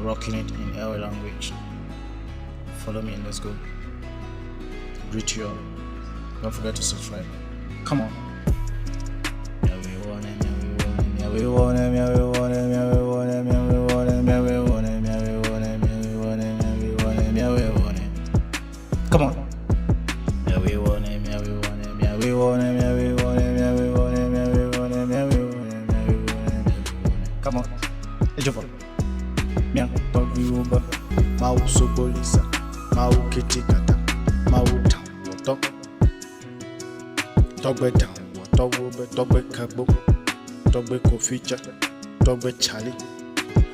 rocking it in our language. Follow me and let's go. Greet you all. Don't forget to subscribe. Come on. Come on. Come on. Ejova. Mia tobi uba. Mau sobolisa. Mau kitikata. Mau down. Wato. Togbe down. Wato ube. Togbe kabo. Togbe koficha. Togbe chali.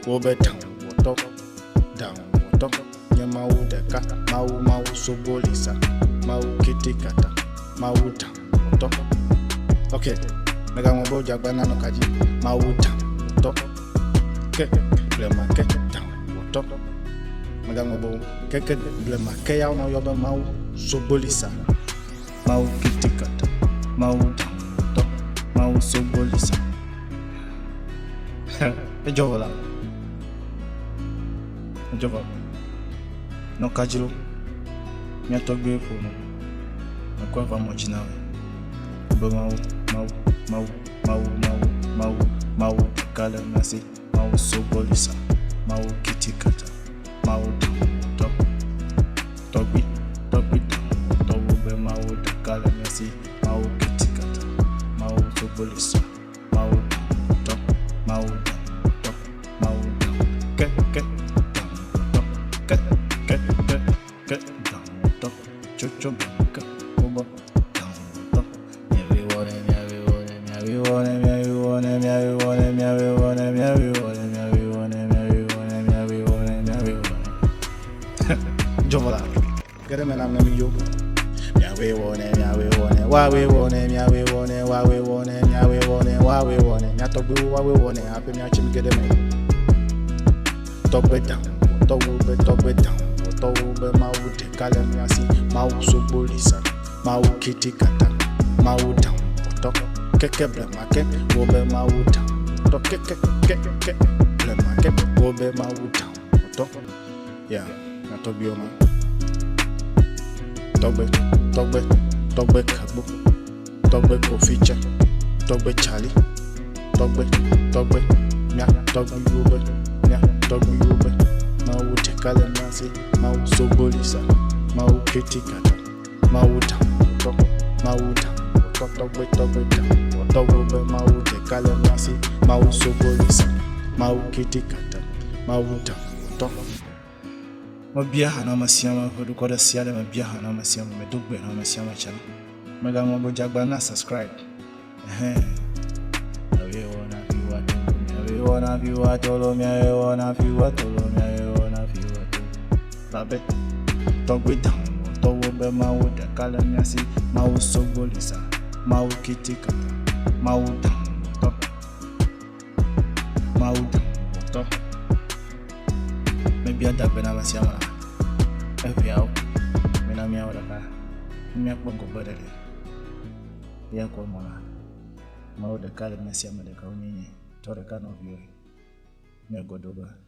Ube down. Wato. Down. Wato. Nya mau deka. Mau sobolisa. Mau kitikata. Mau down. Wato. Okay. Mega mabo jagbana no kaji. Mau down. Ke blema ke down wato maganga bo ke blema ke ya no yoba mau sobolisa mau kitikata mau down wato mau sobolisa Ejova no kajiro mi atogbe ko no akwa va mochinawe bo mau kala nasi mau sobolisa mau kitikata mau top togbe tobe mau kala nasi mau kitikata mau sobolisa mau top mau top mau ke top chuchu ke bobo top everyone Jovola, get him and I'm naming you. Why we want it, why we want it, not to do what we want it, happy matching get him in. Top it down, top it down, mau te kalamiasi, mau sobolisa, mau kitikata, mau down, top, keke blemake, wobe mau down, top keke blemake, wobe mau down, top, yeah. Tobioma Togbe kabo Togbe koficha Togbe chali Togbe Mia Togbe ube Mau tekale nasi Mau sobolisa Mau kitikata Mau down Togbe Togbe Mau tekale nasi Mau sobolisa Mau kitikata Mau down Mabia hana masiama kodukoda siale mabia hana masiama medugbe na masiama chana mega ngombo jagbana subscribe we wanna be what babe togbe down tobe mau da kala nyasi mau sobolisa mau kitikata mau down top maybe ada bena masiama Eviao, mina miao daka, miao bongo badale, ya kwa mwana, mau dekale mesiama deka unyenye, tore kano vyo, miao godoba.